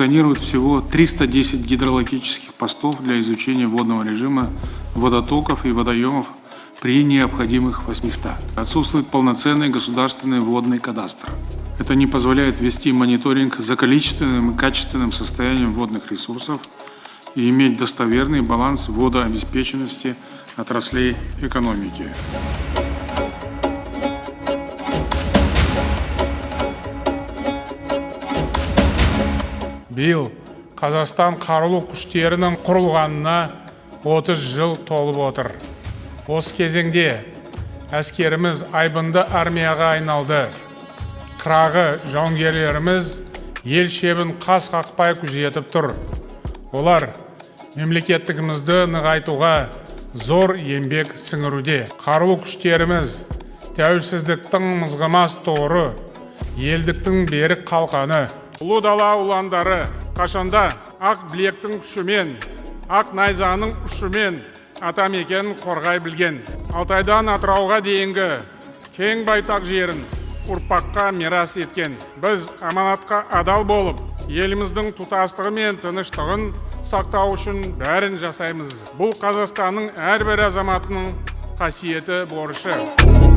функционирует всего 310 гидрологических постов для изучения водного режима водотоков и водоемов при необходимых 800. Отсутствует полноценный государственный водный кадастр. Это не позволяет вести мониторинг за количественным и качественным состоянием водных ресурсов и иметь достоверный баланс водообеспеченности отраслей экономики. Биыл Қазақстан қарулы күштерінің құрылғанына 30 жыл толып отыр. Осы кезеңде әскеріміз айбынды армияға айналды. Қырағы жауынгерлеріміз ел шебін қас қақпай күзетіп тұр. Олар мемлекеттігімізді нығайтуға зор еңбек сіңіруде. Қарулы күштеріміз тәуелсіздіктің мызғымас тұғыры, елдіктің берік қалқаны. Ұлы дала ұландары қашанда ақ білектің күшімен, ақ найзаның ұшымен атамекенін қорғай білген. Алтайдан Атырауға дейінгі кең байтақ жерін ұрпаққа мирас еткен. Біз аманатқа адал болып, еліміздің тұтастығы мен тыныштығын сақтау үшін бәрін жасаймыз. Бұл Қазақстанның әрбір азаматының қасиеті борышы.